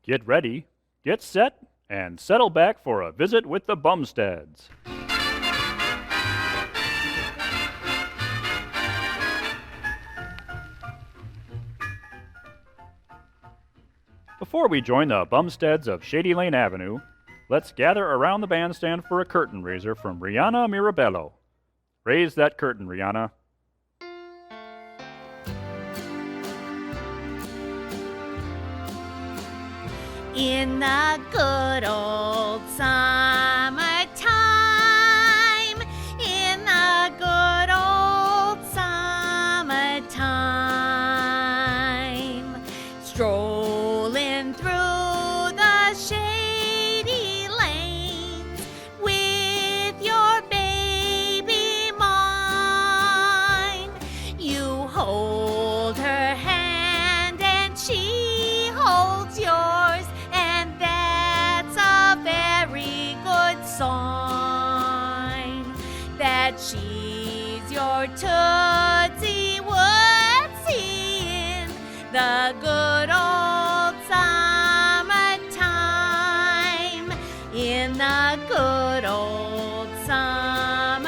Get ready, get set, and settle back for a visit with the Bumsteads. Before we join the Bumsteads of Shady Lane Avenue, let's gather around the bandstand for a curtain raiser from Rihanna Mirabello. Raise that curtain, Rihanna. In the good old summertime, in the good old summertime, strolling through the shady lanes with your baby mine. You hold her hand and she holds yours, and that's a very good sign that she's your Tootsie Woodsy in the good old summertime. In the good old summertime.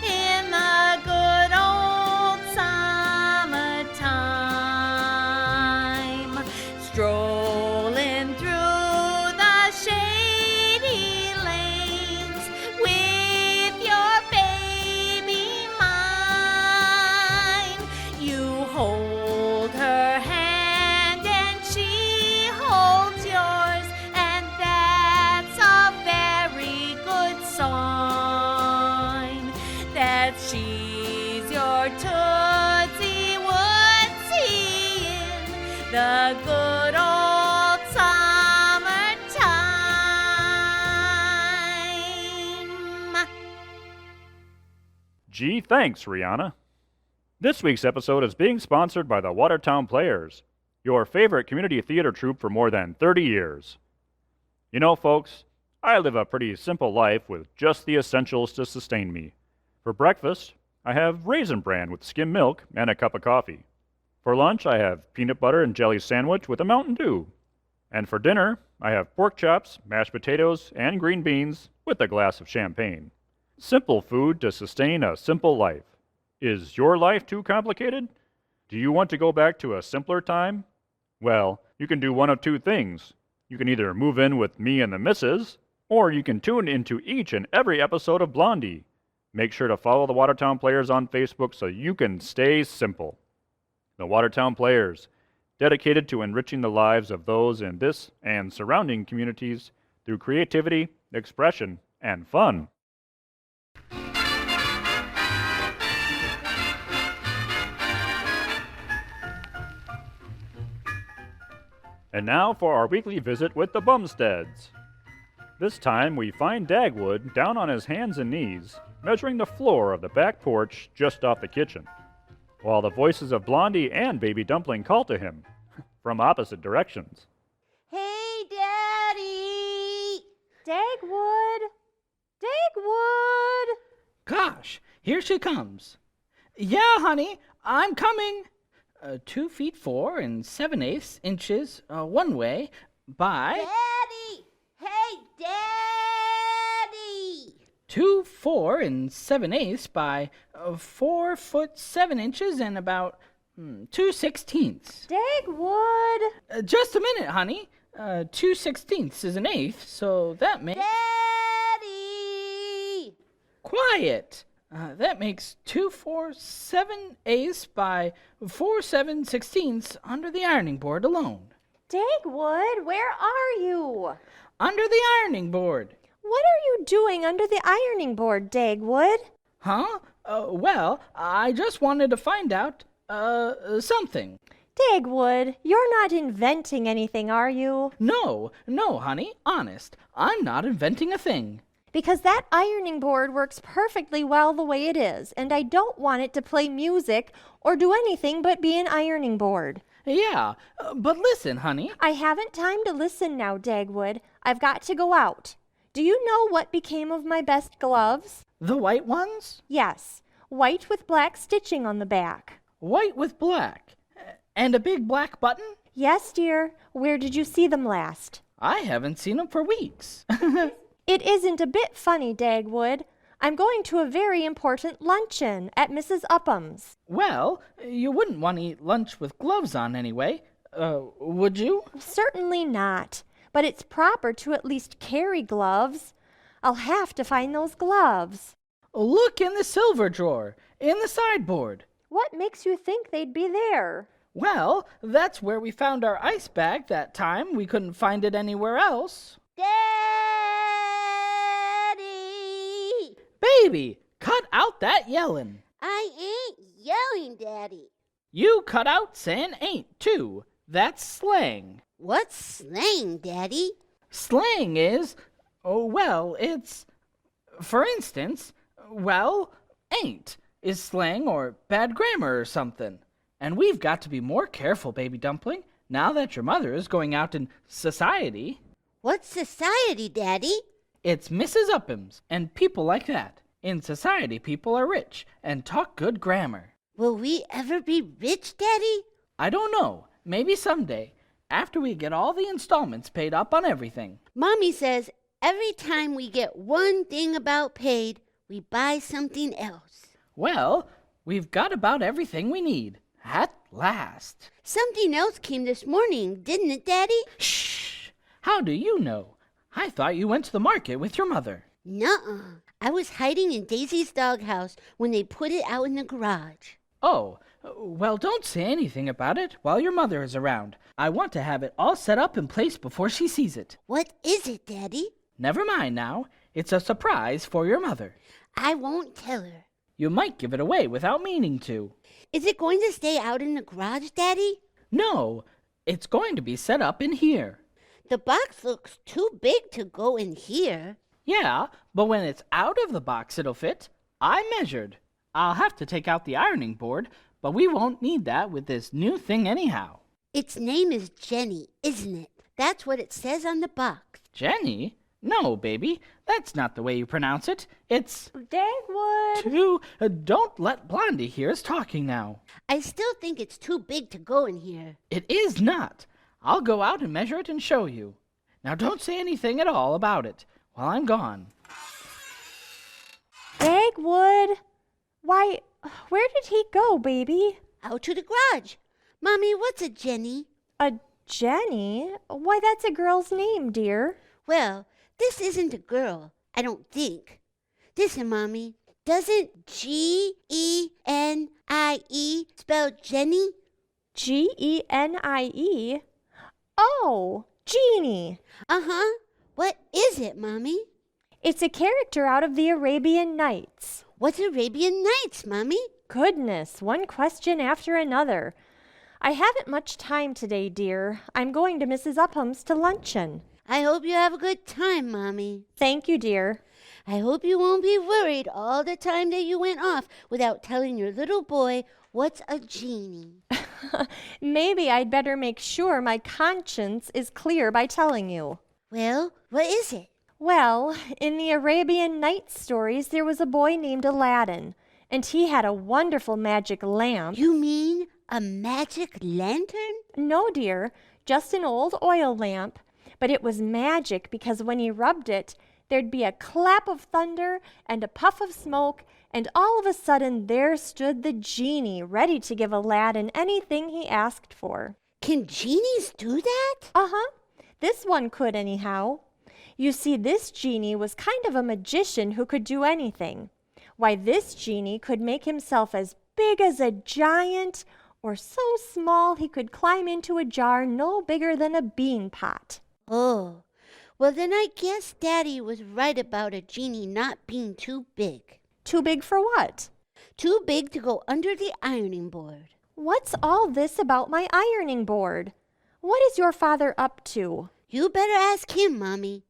In the good old summertime. Strolling through the shady lanes with your baby mine. You hold her hand and she holds yours, and that's a very good sign that she's your Tootsie Woodsy in the good old summertime. Gee, thanks, Rihanna. This week's episode is being sponsored by the Watertown Players, your favorite community theater troupe for more than 30 years. You know, folks, I live a pretty simple life with just the essentials to sustain me. For breakfast, I have Raisin Bran with skim milk and a cup of coffee. For lunch, I have peanut butter and jelly sandwich with a Mountain Dew. And for dinner, I have pork chops, mashed potatoes, and green beans with a glass of champagne. Simple food to sustain a simple life. Is your life too complicated? Do you want to go back to a simpler time? Well, you can do one of two things. You can either move in with me and the missus, or you can tune into each and every episode of Blondie. Make sure to follow the Watertown Players on Facebook so you can stay simple. The Watertown Players, dedicated to enriching the lives of those in this and surrounding communities through creativity, expression, and fun. And now for our weekly visit with the Bumsteads. This time we find Dagwood down on his hands and knees, measuring the floor of the back porch just off the kitchen, while the voices of Blondie and Baby Dumpling call to him from opposite directions. Hey, Daddy! Dagwood! Dagwood! Gosh, here she comes. Yeah, honey, I'm coming. 2 feet 4 and 7/8 inches one way by Daddy! Hey, Daddy! 2 4 and 7/8 by 4 foot 7 inches and about 2/16. Dagwood! Just a minute, honey. 2/16 is an eighth, so that makes... Daddy! Quiet! That makes 2 4 7/8 by 4 7/16 under the ironing board alone. Dagwood, where are you? Under the ironing board. What are you doing under the ironing board, Dagwood? Huh? Well, I just wanted to find out, something. Dagwood, you're not inventing anything, are you? No, honey, honest. I'm not inventing a thing. Because that ironing board works perfectly well the way it is, and I don't want it to play music or do anything but be an ironing board. Yeah, but listen, honey. I haven't time to listen now, Dagwood. I've got to go out. Do you know what became of my best gloves? The white ones? Yes, white with black stitching on the back. White with black. And a big black button? Yes, dear. Where did you see them last? I haven't seen them for weeks. It isn't a bit funny, Dagwood. I'm going to a very important luncheon at Mrs. Upham's. Well, you wouldn't want to eat lunch with gloves on anyway, would you? Certainly not. But it's proper to at least carry gloves. I'll have to find those gloves. Look in the silver drawer, in the sideboard. What makes you think they'd be there? Well, that's where we found our ice bag that time. We couldn't find it anywhere else. Daddy! Baby, cut out that yelling. I ain't yelling, Daddy. You cut out saying ain't, too. That's slang. What's slang, Daddy? Slang is, it's, for instance, ain't is slang or bad grammar or something. And we've got to be more careful, Baby Dumpling, now that your mother is going out in society. What's society, Daddy? It's Mrs. Upham's and people like that. In society, people are rich and talk good grammar. Will we ever be rich, Daddy? I don't know. Maybe someday, after we get all the installments paid up on everything. Mommy says every time we get one thing about paid, we buy something else. Well, we've got about everything we need. At last. Something else came this morning, didn't it, Daddy? Shh! How do you know? I thought you went to the market with your mother. Nuh-uh. I was hiding in Daisy's doghouse when they put it out in the garage. Oh, well, don't say anything about it while your mother is around. I want to have it all set up in place before she sees it. What is it, Daddy? Never mind now. It's a surprise for your mother. I won't tell her. You might give it away without meaning to. Is it going to stay out in the garage, Daddy? No, it's going to be set up in here. The box looks too big to go in here. Yeah, but when it's out of the box it'll fit. I measured. I'll have to take out the ironing board, but we won't need that with this new thing anyhow. Its name is Genie, isn't it? That's what it says on the box. Jenny? No, baby, that's not the way you pronounce it. It's... Dagwood! Don't let Blondie hear us talking now. I still think it's too big to go in here. It is not. I'll go out and measure it and show you. Now don't say anything at all about it while I'm gone. Dagwood! Why, where did he go, baby? Out to the garage. Mommy, what's a Jenny? A Jenny? Why, that's a girl's name, dear. Well, this isn't a girl, I don't think. Listen, Mommy, doesn't Genie spell Jenny? Genie? Oh, Genie. Uh-huh. What is it, Mommy? It's a character out of the Arabian Nights. What's Arabian Nights, Mommy? Goodness, one question after another. I haven't much time today, dear. I'm going to Mrs. Upham's to luncheon. I hope you have a good time, Mommy. Thank you, dear. I hope you won't be worried all the time that you went off without telling your little boy what's a genie. Maybe I'd better make sure my conscience is clear by telling you. Well, what is it? Well, in the Arabian Nights stories, there was a boy named Aladdin, and he had a wonderful magic lamp. You mean a magic lantern? No, dear, just an old oil lamp. But it was magic because when he rubbed it, there'd be a clap of thunder and a puff of smoke, and all of a sudden there stood the genie ready to give Aladdin anything he asked for. Can genies do that? Uh-huh. This one could anyhow. You see, this genie was kind of a magician who could do anything. Why, this genie could make himself as big as a giant, or so small he could climb into a jar no bigger than a bean pot. Oh, well then I guess Daddy was right about a genie not being too big. Too big for what? Too big to go under the ironing board. What's all this about my ironing board? What is your father up to? You better ask him, Mommy.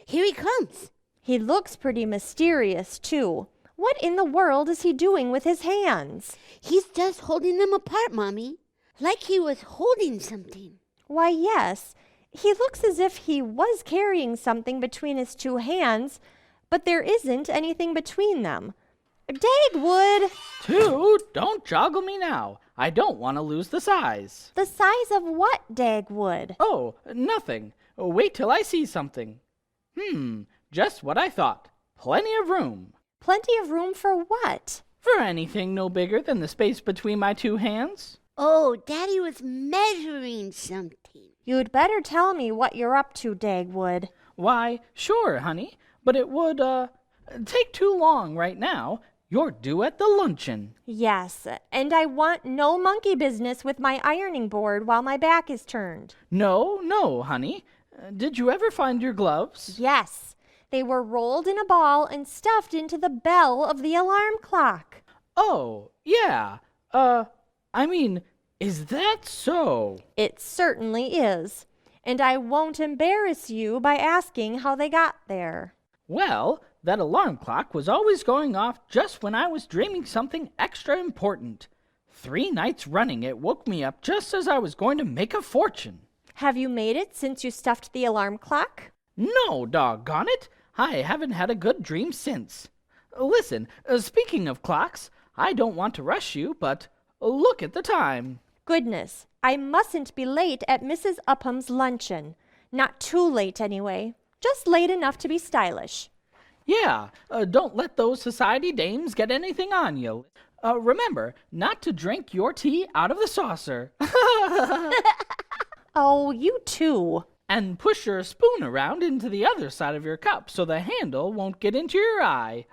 Here he comes. He looks pretty mysterious, too. What in the world is he doing with his hands? He's just holding them apart, Mommy. Like he was holding something. Why, yes. He looks as if he was carrying something between his two hands, but there isn't anything between them. Dagwood! 2? Don't joggle me now. I don't want to lose the size. The size of what, Dagwood? Oh, nothing. Wait till I see something. Just what I thought. Plenty of room. Plenty of room for what? For anything no bigger than the space between my two hands. Oh, Daddy was measuring something. You'd better tell me what you're up to, Dagwood. Why, sure, honey, but it would, take too long right now. You're due at the luncheon. Yes, and I want no monkey business with my ironing board while my back is turned. No, honey. Did you ever find your gloves? Yes, they were rolled in a ball and stuffed into the bell of the alarm clock. Oh, yeah. Is that so? It certainly is, and I won't embarrass you by asking how they got there. Well, that alarm clock was always going off just when I was dreaming something extra important. 3 nights running it woke me up just as I was going to make a fortune. Have you made it since you stuffed the alarm clock? No, doggone it. I haven't had a good dream since. Listen, speaking of clocks, I don't want to rush you, but look at the time. Goodness, I mustn't be late at Mrs. Upham's luncheon. Not too late, anyway. Just late enough to be stylish. Yeah, don't let those society dames get anything on you. Remember not to drink your tea out of the saucer. Oh, you too. And push your spoon around into the other side of your cup so the handle won't get into your eye.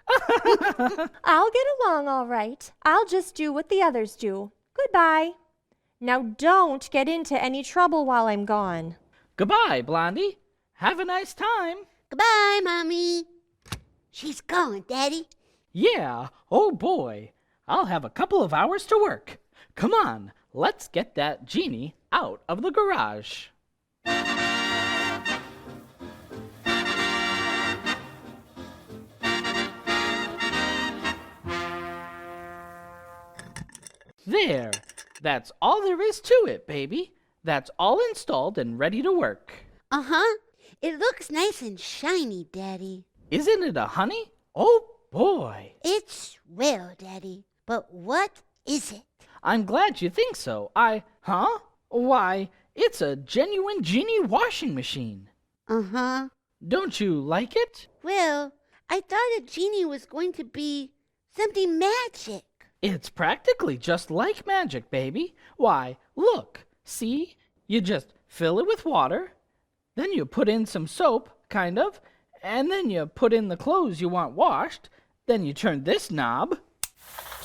I'll get along all right. I'll just do what the others do. Goodbye. Now don't get into any trouble while I'm gone. Goodbye, Blondie. Have a nice time. Goodbye, Mommy. She's gone, Daddy. Yeah, oh boy. I'll have a couple of hours to work. Come on, let's get that Genie out of the garage. There. That's all there is to it, baby. That's all installed and ready to work. Uh-huh. It looks nice and shiny, Daddy. Isn't it a honey? Oh, boy. It's swell, Daddy. But what is it? I'm glad you think so. Why, it's a genuine Genie washing machine. Uh-huh. Don't you like it? Well, I thought a genie was going to be something magic. It's practically just like magic, baby. Why, look, see? You just fill it with water, then you put in some soap, kind of, and then you put in the clothes you want washed, then you turn this knob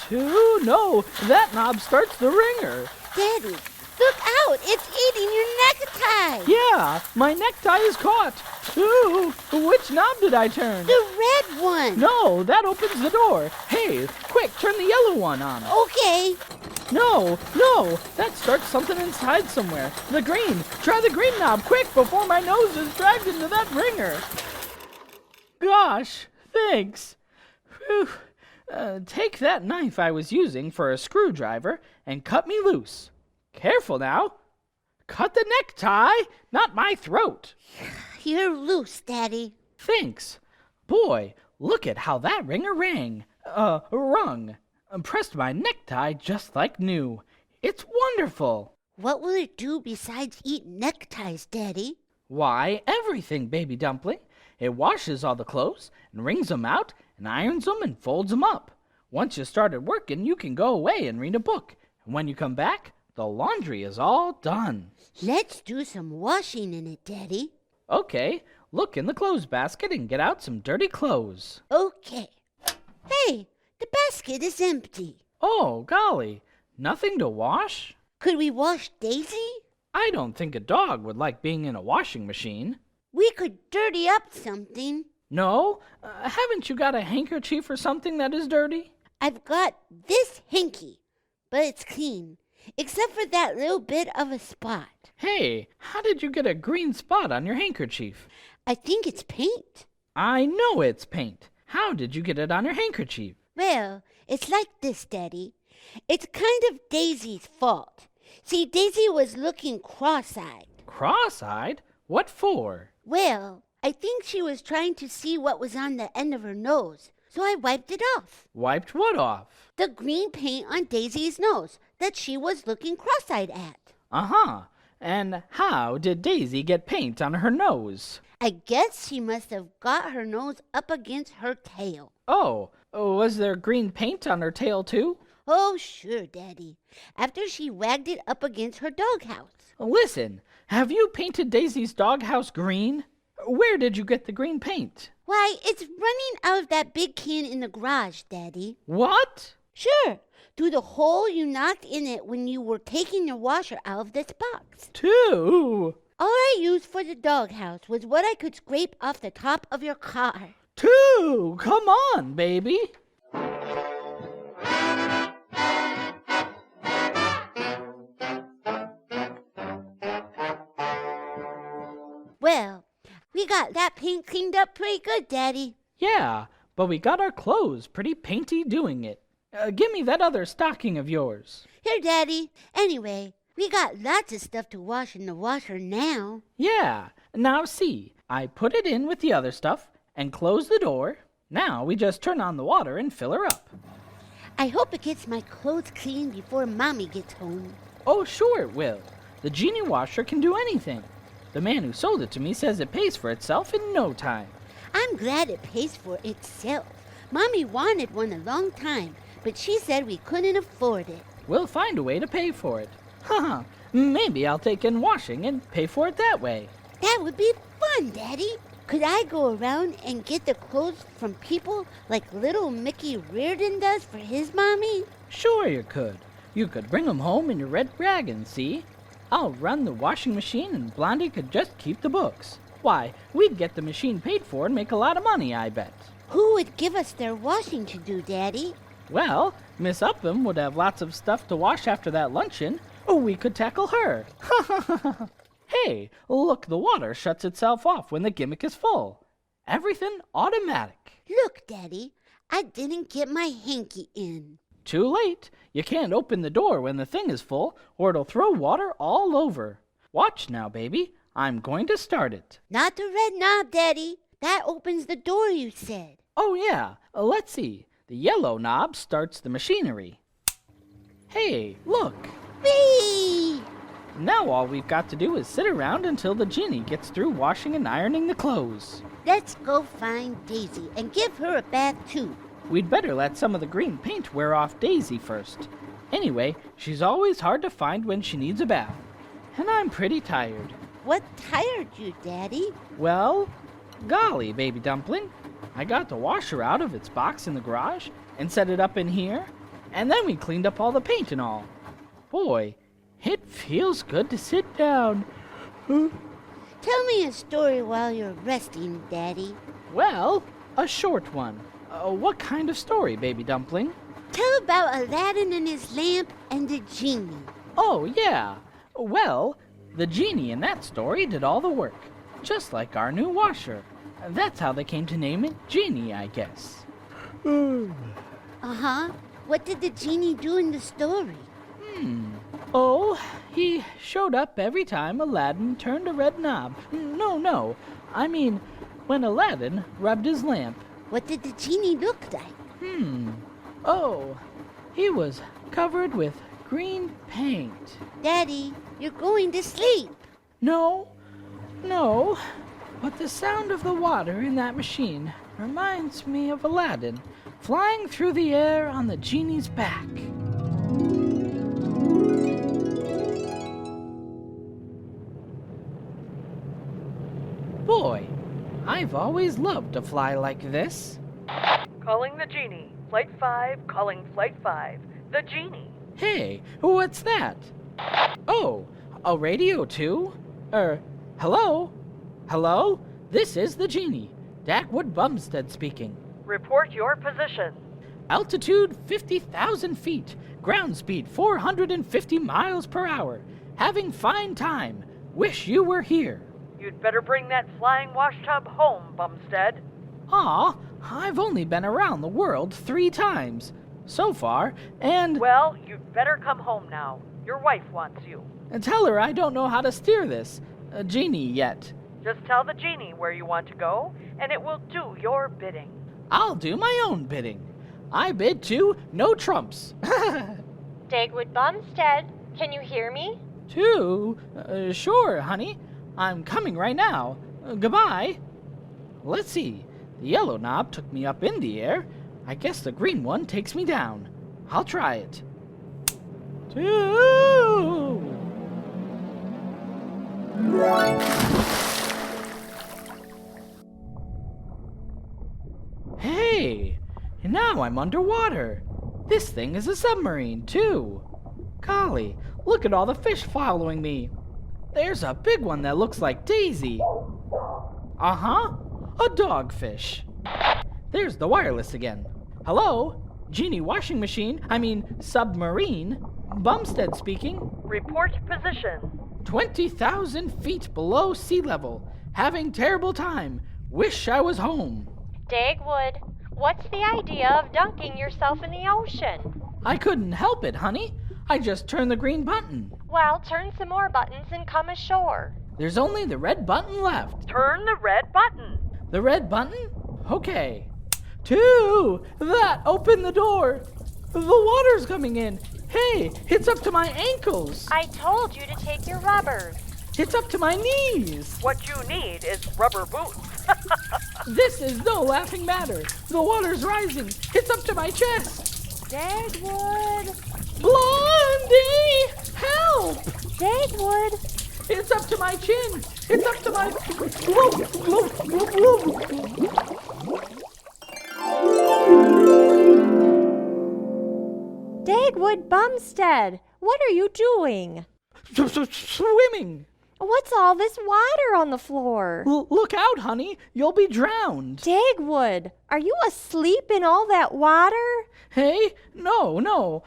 no, that knob starts the wringer. Daddy, look out! It's eating your necktie! Yeah, my necktie is caught. Ooh, which knob did I turn? The red one! No, that opens the door. Hey, quick, turn the yellow one on. Okay. No, that starts something inside somewhere. The green. Try the green knob, quick, before my nose is dragged into that wringer. Gosh, thanks. Whew. Take that knife I was using for a screwdriver and cut me loose. Careful now. Cut the necktie, not my throat. You're loose, Daddy. Thanks. Boy, look at how that ringer rung. Pressed my necktie just like new. It's wonderful. What will it do besides eat neckties, Daddy? Why, everything, baby dumpling. It washes all the clothes and wrings them out and irons them and folds them up. Once you started working, you can go away and read a book. And when you come back, the laundry is all done. Let's do some washing in it, Daddy. Okay, look in the clothes basket and get out some dirty clothes. Okay. Hey, the basket is empty. Oh, golly, nothing to wash? Could we wash Daisy? I don't think a dog would like being in a washing machine. We could dirty up something. No? Haven't you got a handkerchief or something that is dirty? I've got this hanky, but it's clean, except for that little bit of a spot. Hey, how did you get a green spot on your handkerchief? I think it's paint. I know it's paint. How did you get it on your handkerchief? Well, it's like this, Daddy. It's kind of Daisy's fault. See, Daisy was looking cross-eyed. Cross-eyed? What for? Well, I think she was trying to see what was on the end of her nose, so I wiped it off. Wiped what off? The green paint on Daisy's nose that she was looking cross-eyed at. Uh-huh. And how did Daisy get paint on her nose? I guess she must have got her nose up against her tail. Oh, was there green paint on her tail too? Oh, sure, Daddy. After she wagged it up against her doghouse. Listen, have you painted Daisy's doghouse green? Where did you get the green paint? Why, it's running out of that big can in the garage, Daddy. What? Sure, through the hole you knocked in it when you were taking your washer out of this box. Two? All I used for the doghouse was what I could scrape off the top of your car. Two? Come on, baby. Well, we got that paint cleaned up pretty good, Daddy. Yeah, but we got our clothes pretty painty doing it. Give me that other stocking of yours. Here, Daddy. Anyway, we got lots of stuff to wash in the washer now. Yeah, now see, I put it in with the other stuff and close the door. Now we just turn on the water and fill her up. I hope it gets my clothes clean before Mommy gets home. Oh, sure it will. The Genie washer can do anything. The man who sold it to me says it pays for itself in no time. I'm glad it pays for itself. Mommy wanted one a long time, but she said we couldn't afford it. We'll find a way to pay for it. Haha, maybe I'll take in washing and pay for it that way. That would be fun, Daddy. Could I go around and get the clothes from people like little Mickey Reardon does for his mommy? Sure you could. You could bring 'em home in your red wagon, see? I'll run the washing machine and Blondie could just keep the books. Why, we'd get the machine paid for and make a lot of money, I bet. Who would give us their washing to do, Daddy? Well, Miss Upham would have lots of stuff to wash after that luncheon, or we could tackle her. Hey, look, the water shuts itself off when the gimmick is full. Everything automatic. Look, Daddy, I didn't get my hanky in. Too late. You can't open the door when the thing is full, or it'll throw water all over. Watch now, baby. I'm going to start it. Not the red knob, Daddy. That opens the door, you said. Oh, yeah. Let's see. The yellow knob starts the machinery. Hey, look. Whee! Now all we've got to do is sit around until the Genie gets through washing and ironing the clothes. Let's go find Daisy and give her a bath, too. We'd better let some of the green paint wear off Daisy first. Anyway, she's always hard to find when she needs a bath. And I'm pretty tired. What tired you, Daddy? Well, golly, baby dumpling. I got the washer out of its box in the garage and set it up in here. And then we cleaned up all the paint and all. Boy, it feels good to sit down. Tell me a story while you're resting, Daddy. Well, a short one. What kind of story, baby dumpling? Tell about Aladdin and his lamp and the genie. Oh, yeah. Well, the Genie in that story did all the work, just like our new washer. That's how they came to name it Genie, I guess. Uh-huh. What did the genie do in the story? Oh, he showed up every time Aladdin turned a red knob. No. I mean, when Aladdin rubbed his lamp. What did the genie look like? Oh, he was covered with green paint. Daddy, you're going to sleep. No. But the sound of the water in that machine reminds me of Aladdin flying through the air on the Genie's back. Boy, I've always loved to fly like this. Calling the Genie. Flight 5, calling Flight 5. The Genie. Hey, what's that? Oh, a radio too? Hello? Hello? This is the Genie. Dagwood Bumstead speaking. Report your position. Altitude 50,000 feet. Ground speed 450 miles per hour. Having fine time. Wish you were here. You'd better bring that flying wash tub home, Bumstead. Aw, I've only been around the world 3 times so far, and Well, you'd better come home now. Your wife wants you. tell her I don't know how to steer this Genie yet. Just tell the Genie where you want to go, and it will do your bidding. I'll do my own bidding. I bid to no trumps. Dagwood Bumstead, can you hear me? Two? Sure, honey. I'm coming right now. Goodbye. Let's see. The yellow knob took me up in the air. I guess the green one takes me down. I'll try it. Two. Hey, and now I'm underwater. This thing is a submarine, too. Golly, look at all the fish following me. There's a big one that looks like Daisy. Uh-huh, a dogfish. There's the wireless again. Hello? Genie washing machine, submarine. Bumstead speaking. Report position. 20,000 feet below sea level. Having terrible time. Wish I was home. Dagwood, what's the idea of dunking yourself in the ocean? I couldn't help it, honey. I just turned the green button. Well, turn some more buttons and come ashore. There's only the red button left. Turn the red button. The red button? Okay. Two! That opened the door. The water's coming in. Hey, it's up to my ankles. I told you to take your rubbers. It's up to my knees. What you need is rubber boots. This is no laughing matter. The water's rising. It's up to my chest. Dagwood! Blondie! Help! Dagwood! It's up to my chin. It's up to my... Whoa, whoa, whoa, whoa. Dagwood Bumstead, what are you doing? Swimming. What's all this water on the floor? Look out, honey. You'll be drowned. Dagwood, are you asleep in all that water? Hey? No.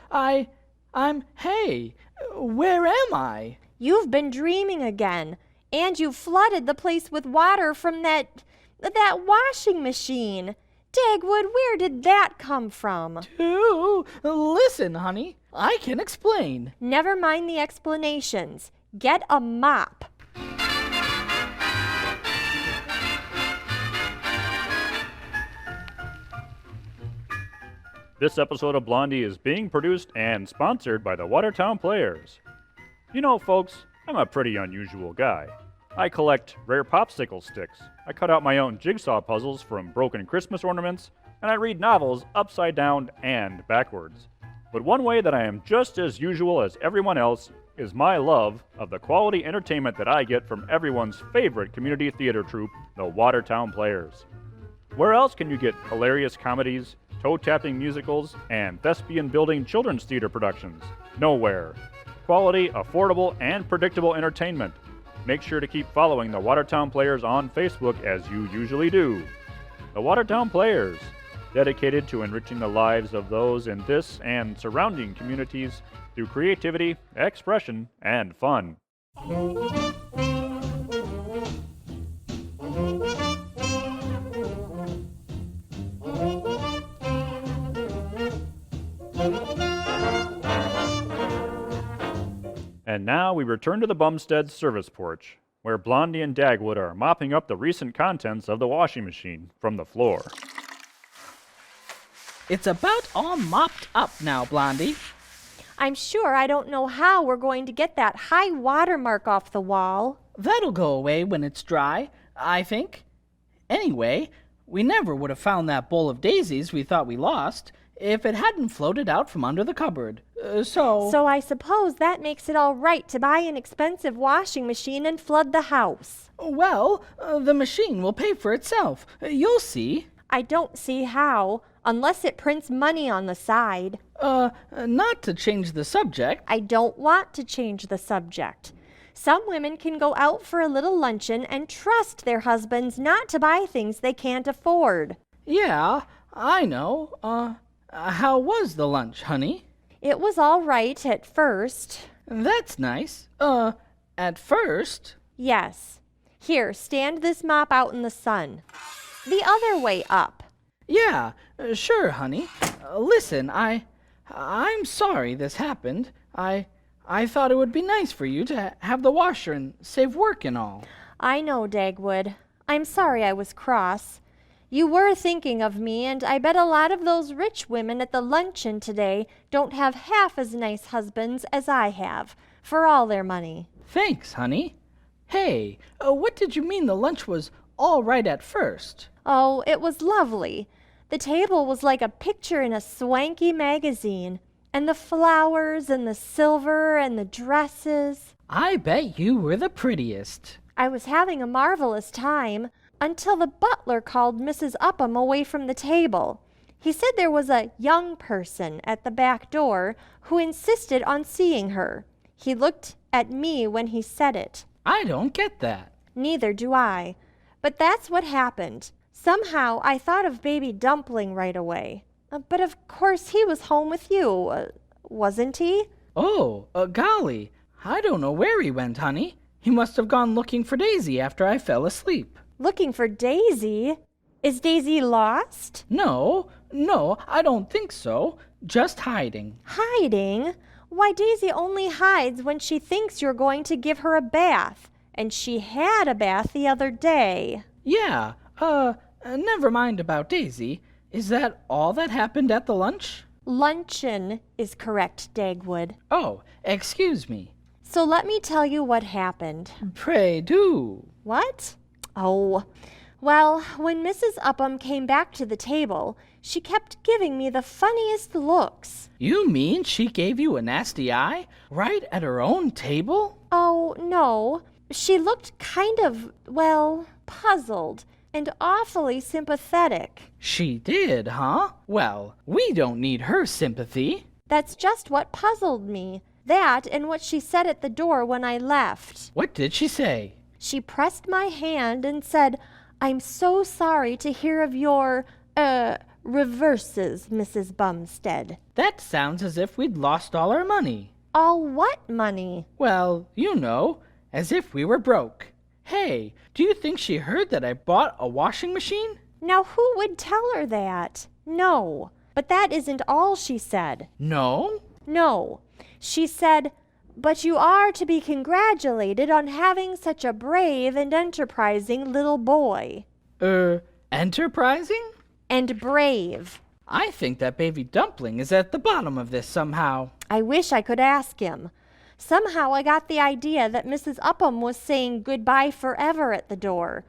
Hey, where am I? You've been dreaming again, and you flooded the place with water from that washing machine. Dagwood, where did that come from? Listen, honey, I can explain. Never mind the explanations. Get a mop. This episode of Blondie is being produced and sponsored by the Watertown Players. You know, folks, I'm a pretty unusual guy. I collect rare popsicle sticks, I cut out my own jigsaw puzzles from broken Christmas ornaments, and I read novels upside down and backwards. But one way that I am just as usual as everyone else is my love of the quality entertainment that I get from everyone's favorite community theater troupe, the Watertown Players. Where else can you get hilarious comedies, toe-tapping musicals, and thespian-building children's theater productions? Nowhere. Quality, affordable, and predictable entertainment. Make sure to keep following the Watertown Players on Facebook as you usually do. The Watertown Players, dedicated to enriching the lives of those in this and surrounding communities through creativity, expression, and fun. And now we return to the Bumstead service porch, where Blondie and Dagwood are mopping up the recent contents of the washing machine from the floor. It's about all mopped up now, Blondie. I'm sure I don't know how we're going to get that high water mark off the wall. That'll go away when it's dry, I think. Anyway, we never would have found that bowl of daisies we thought we lost if it hadn't floated out from under the cupboard. So I suppose that makes it all right to buy an expensive washing machine and flood the house. Well, the machine will pay for itself. You'll see. I don't see how, unless it prints money on the side. Not to change the subject. I don't want to change the subject. Some women can go out for a little luncheon and trust their husbands not to buy things they can't afford. Yeah, I know. How was the lunch, honey? It was all right at first. That's nice. At first? Yes. Here, stand this mop out in the sun. The other way up. Yeah, sure, honey. Listen, I'm sorry this happened. I thought it would be nice for you to have the washer and save work and all. I know, Dagwood. I'm sorry I was cross. You were thinking of me, and I bet a lot of those rich women at the luncheon today don't have half as nice husbands as I have, for all their money. Thanks, honey. Hey, what did you mean the lunch was all right at first? Oh, it was lovely. The table was like a picture in a swanky magazine, and the flowers and the silver and the dresses. I bet you were the prettiest. I was having a marvelous time until the butler called Mrs. Upham away from the table. He said there was a young person at the back door who insisted on seeing her. He looked at me when he said it. I don't get that. Neither do I. But that's what happened. Somehow I thought of Baby Dumpling right away. But of course he was home with you, wasn't he? Oh, golly. I don't know where he went, honey. He must have gone looking for Daisy after I fell asleep. Looking for Daisy? Is Daisy lost? No, I don't think so. Just hiding. Hiding? Why, Daisy only hides when she thinks you're going to give her a bath. And she had a bath the other day. Yeah, never mind about Daisy. Is that all that happened at the lunch? Luncheon is correct, Dagwood. Oh, excuse me. So let me tell you what happened. Pray do. What? Oh, well, when Mrs. Upham came back to the table, she kept giving me the funniest looks. You mean she gave you a nasty eye right at her own table? Oh, no. She looked kind of, well, puzzled and awfully sympathetic. She did, huh? Well, we don't need her sympathy. That's just what puzzled me. That and what she said at the door when I left. What did she say? She pressed my hand and said, "I'm so sorry to hear of your, reverses, Mrs. Bumstead." That sounds as if we'd lost all our money. All what money? Well, you know, as if we were broke. Hey, do you think she heard that I bought a washing machine? Now who would tell her that? No. But that isn't all she said. No? No. She said, "But you are to be congratulated on having such a brave and enterprising little boy." Enterprising? And brave. I think that Baby Dumpling is at the bottom of this somehow. I wish I could ask him. Somehow I got the idea that Mrs. Upham was saying goodbye forever at the door.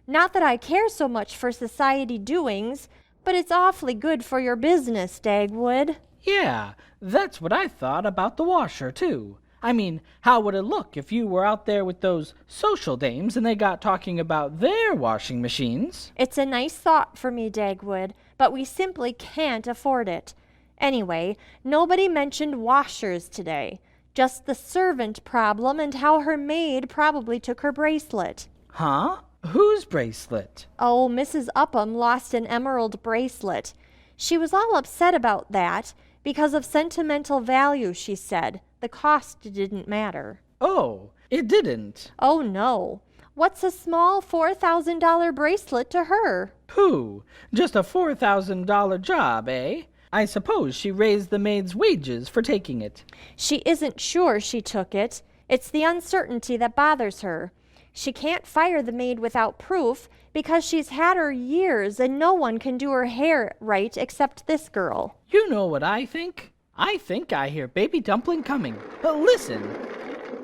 Not that I care so much for society doings, but it's awfully good for your business, Dagwood. Yeah, that's what I thought about the washer, too. I mean, how would it look if you were out there with those social dames and they got talking about their washing machines? It's a nice thought for me, Dagwood, but we simply can't afford it. Anyway, nobody mentioned washers today. Just the servant problem and how her maid probably took her bracelet. Huh? Whose bracelet? Oh, Mrs. Upham lost an emerald bracelet. She was all upset about that because of sentimental value, she said. The cost didn't matter. Oh, it didn't. Oh, no. What's a small $4,000 bracelet to her? Pooh, just a $4,000 job, eh? I suppose she raised the maid's wages for taking it. She isn't sure she took it. It's the uncertainty that bothers her. She can't fire the maid without proof because she's had her years and no one can do her hair right except this girl. You know what I think? I think I hear Baby Dumpling coming. Listen.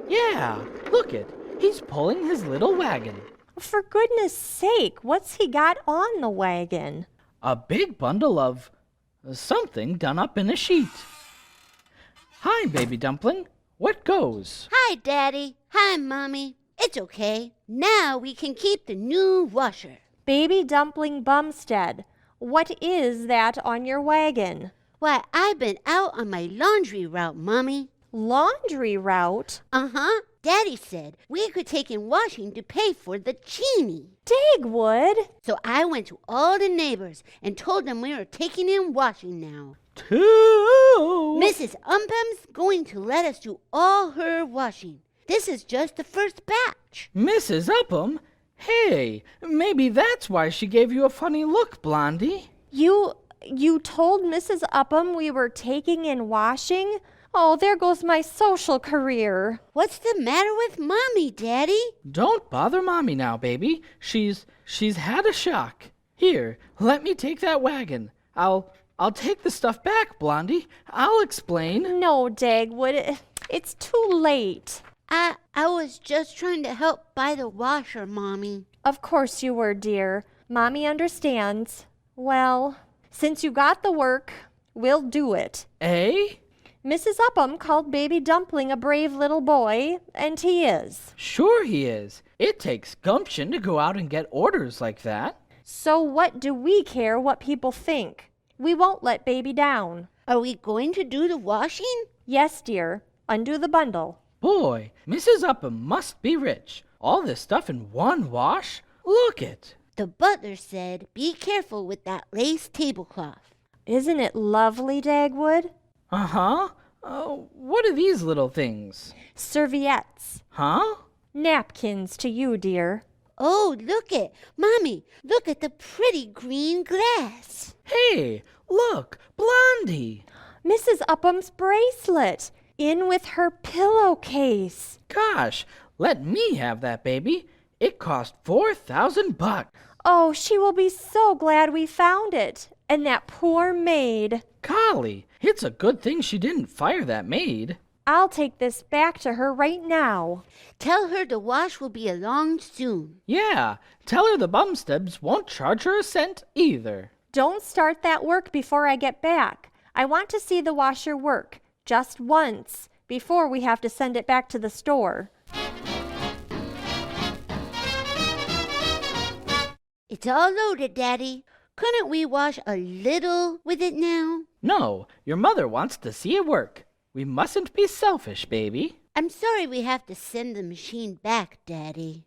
Yeah, look it. He's pulling his little wagon. For goodness sake, what's he got on the wagon? A big bundle of something done up in a sheet. Hi, Baby Dumpling. What goes? Hi, Daddy. Hi, Mommy. It's okay. Now we can keep the new washer. Baby Dumpling Bumstead, what is that on your wagon? Why, I've been out on my laundry route, Mommy. Laundry route? Uh-huh. Daddy said we could take in washing to pay for the Genie. Dagwood! So I went to all the neighbors and told them we were taking in washing now. Mrs. Upham's going to let us do all her washing. This is just the first batch. Mrs. Upham? Hey, maybe that's why she gave you a funny look, Blondie. You told Mrs. Upham we were taking in washing? Oh, there goes my social career. What's the matter with Mommy, Daddy? Don't bother Mommy now, baby. She's had a shock. Here, let me take that wagon. I'll take the stuff back, Blondie. I'll explain. No, Dagwood, it's too late. I was just trying to help buy the washer, Mommy. Of course you were, dear. Mommy understands. Well, since you got the work, we'll do it. Eh? Mrs. Upham called Baby Dumpling a brave little boy, and he is. Sure he is. It takes gumption to go out and get orders like that. So what do we care what people think? We won't let Baby down. Are we going to do the washing? Yes, dear. Undo the bundle. Boy, Mrs. Upham must be rich. All this stuff in one wash? Look it. The butler said, be careful with that lace tablecloth. Isn't it lovely, Dagwood? Uh-huh. What are these little things? Serviettes. Huh? Napkins to you, dear. Oh, Mommy, look at the pretty green glass. Hey, look, Blondie. Mrs. Upham's bracelet. In with her pillowcase. Gosh, let me have that baby. It cost $4,000. Oh, she will be so glad we found it. And that poor maid. Golly, it's a good thing she didn't fire that maid. I'll take this back to her right now. Tell her the wash will be along soon. Yeah, tell her the Bumsteads won't charge her a cent either. Don't start that work before I get back. I want to see the washer work, just once, before we have to send it back to the store. It's all loaded, Daddy. Couldn't we wash a little with it now? No, your mother wants to see it work. We mustn't be selfish, baby. I'm sorry we have to send the machine back, Daddy.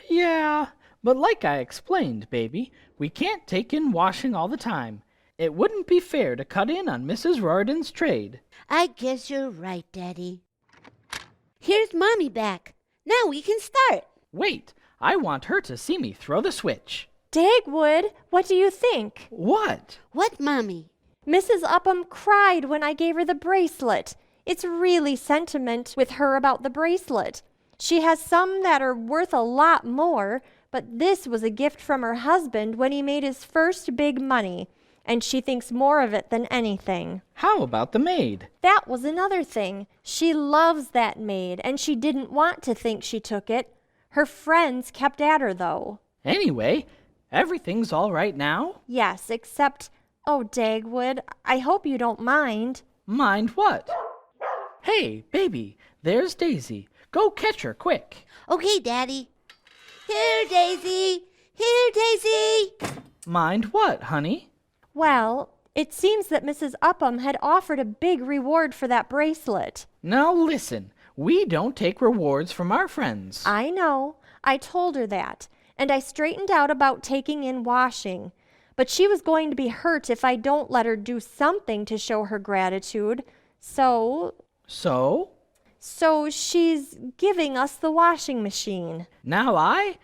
Yeah, but like I explained, baby, we can't take in washing all the time. It wouldn't be fair to cut in on Mrs. Riordan's trade. I guess you're right, Daddy. Here's Mommy back. Now we can start. Wait, I want her to see me throw the switch. Dagwood, what do you think? What? What, Mommy? Mrs. Upham cried when I gave her the bracelet. It's really sentiment with her about the bracelet. She has some that are worth a lot more, but this was a gift from her husband when he made his first big money, and she thinks more of it than anything. How about the maid? That was another thing. She loves that maid, and she didn't want to think she took it. Her friends kept at her, though. Anyway, everything's all right now? Yes, except, oh, Dagwood, I hope you don't mind. Mind what? Hey, baby, there's Daisy. Go catch her quick. Okay, Daddy. Here, Daisy. Here, Daisy. Mind what, honey? Well, it seems that Mrs. Upham had offered a big reward for that bracelet. Now listen, we don't take rewards from our friends. I know. I told her that. And I straightened out about taking in washing. But she was going to be hurt if I don't let her do something to show her gratitude. So she's giving us the washing machine. Now I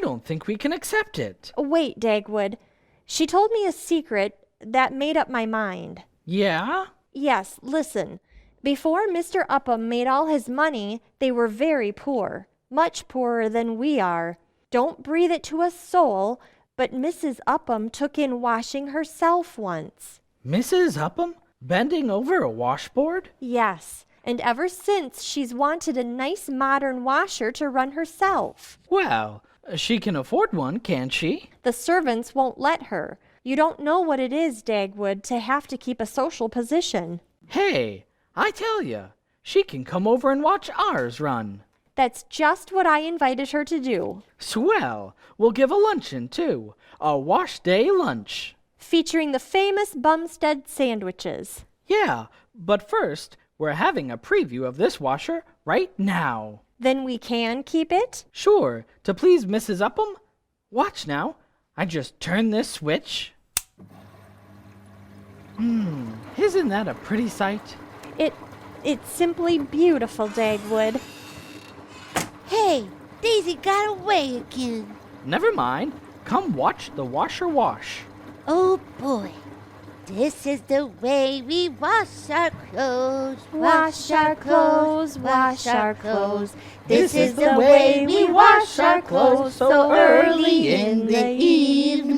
don't think we can accept it. Wait, Dagwood. She told me a secret that made up my mind. Yeah? Yes, listen. Before Mr. Upham made all his money, they were very poor. Much poorer than we are. Don't breathe it to a soul, but Mrs. Upham took in washing herself once. Mrs. Upham? Bending over a washboard? Yes, and ever since she's wanted a nice modern washer to run herself. Well, she can afford one, can't she? The servants won't let her. You don't know what it is, Dagwood, to have to keep a social position. Hey, I tell you, she can come over and watch ours run. That's just what I invited her to do. Swell! We'll give a luncheon, too. A wash day lunch. Featuring the famous Bumstead sandwiches. Yeah, but first, we're having a preview of this washer right now. Then we can keep it? Sure, to please Mrs. Upham. Watch now. I just turn this switch. Isn't that a pretty sight? It's simply beautiful, Dagwood. Hey, Daisy got away again. Never mind. Come watch the washer wash. Oh, boy. This is the way we wash our clothes. Wash our clothes, wash our clothes. This is the way we wash our clothes so early in the evening.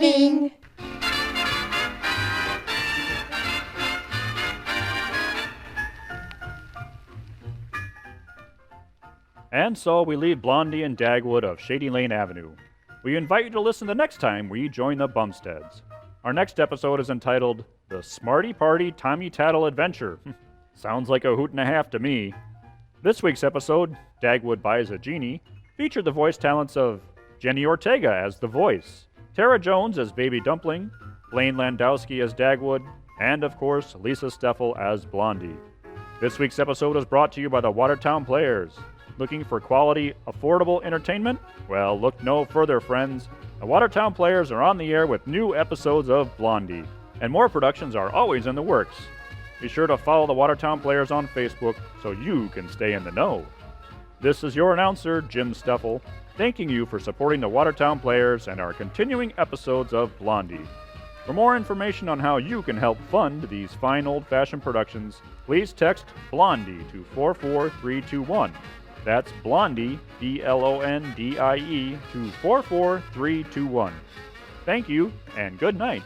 And so we leave Blondie and Dagwood of Shady Lane Avenue. We invite you to listen the next time we join the Bumsteads. Our next episode is entitled The Smarty Party Tommy Tattle Adventure. Sounds like a hoot and a half to me. This week's episode, Dagwood Buys a Genie, featured the voice talents of Jenny Ortega as the voice, Tara Jones as Baby Dumpling, Blaine Landowski as Dagwood, and of course, Lisa Steffel as Blondie. This week's episode is brought to you by the Watertown Players. Looking for quality, affordable entertainment? Well, look no further, friends. The Watertown Players are on the air with new episodes of Blondie, and more productions are always in the works. Be sure to follow the Watertown Players on Facebook so you can stay in the know. This is your announcer, Jim Steffel, thanking you for supporting the Watertown Players and our continuing episodes of Blondie. For more information on how you can help fund these fine old-fashioned productions, please text Blondie to 44321. That's Blondie, Blondie, to 44321. Thank you, and good night.